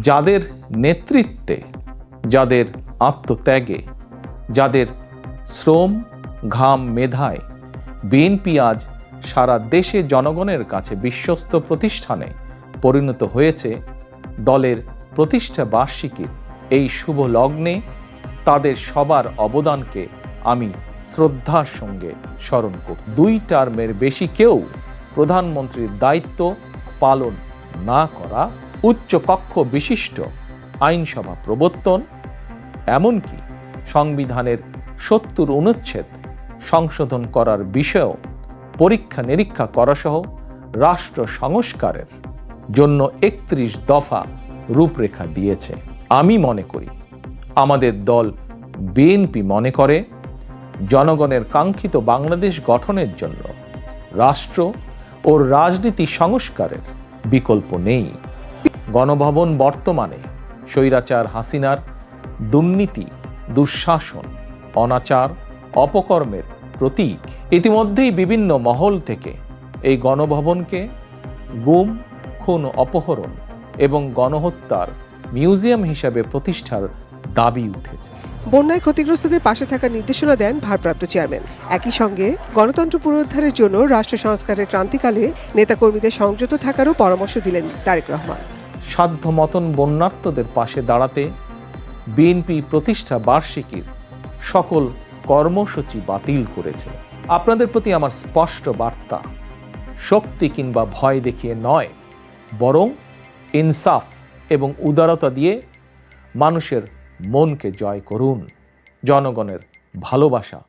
যাদের নেতৃত্বে, যাদের আত্মত্যাগে, যাদের শ্রম, ঘাম, মেধায় বিএনপি আজ সারা দেশে জনগণের কাছে বিশ্বস্ত প্রতিষ্ঠানে পরিণত হয়েছে, দলের প্রতিষ্ঠা বার্ষিকীর এই শুভ লগ্নে তাদের সবার অবদানকে আমি শ্রদ্ধার সঙ্গে স্মরণ করি। 2 টার্মের বেশি কেউ প্রধানমন্ত্রীর দায়িত্ব পালন না করা, উচ্চ কক্ষ বিশিষ্ট আইনসভা প্রবর্তন, এমনকি সংবিধানের 70 অনুচ্ছেদ সংশোধন করার বিষয়েও পরীক্ষা নিরীক্ষা করাসহ রাষ্ট্র সংস্কারের জন্য 31 দফা রূপরেখা দিয়েছে। আমি মনে করি, আমাদের দল বিএনপি মনে করে, জনগণের কাঙ্ক্ষিত বাংলাদেশ গঠনের জন্য রাষ্ট্র ও রাজনীতি সংস্কারের বিকল্প নেই। গণভবন বর্তমানে স্বৈরাচার হাসিনার দুর্নীতি, দুঃশাসন, অনাচার, অপকর্মের প্রতীক। ইতিমধ্যেই বিভিন্ন মহল থেকে এই গণভবনকে গুম, খুন, অপহরণ এবং গণহত্যার মিউজিয়াম হিসাবে প্রতিষ্ঠার দাবি উঠেছে। বন্যায় ক্ষতিগ্রস্তদের পাশে থাকার নির্দেশনা দেন ভারপ্রাপ্ত চেয়ারম্যান। একই সঙ্গে গণতন্ত্র পুনরুদ্ধারের জন্য রাষ্ট্র সংস্কারের ক্রান্তিকালে নেতাকর্মীদের সংযত থাকারও পরামর্শ দিলেন তারেক রহমান। সাধ্য মতন বন্যার্তদের পাশে দাঁড়াতে বিএনপি প্রতিষ্ঠা বার্ষিকীর সকল কর্মসূচি বাতিল করেছে। আপনাদের প্রতি আমার স্পষ্ট বার্তা, শক্তি কিংবা ভয় দেখিয়ে নয়, বরং ইনসাফ এবং উদারতা দিয়ে মানুষের মনকে জয় করুন। জনগণের ভালোবাসা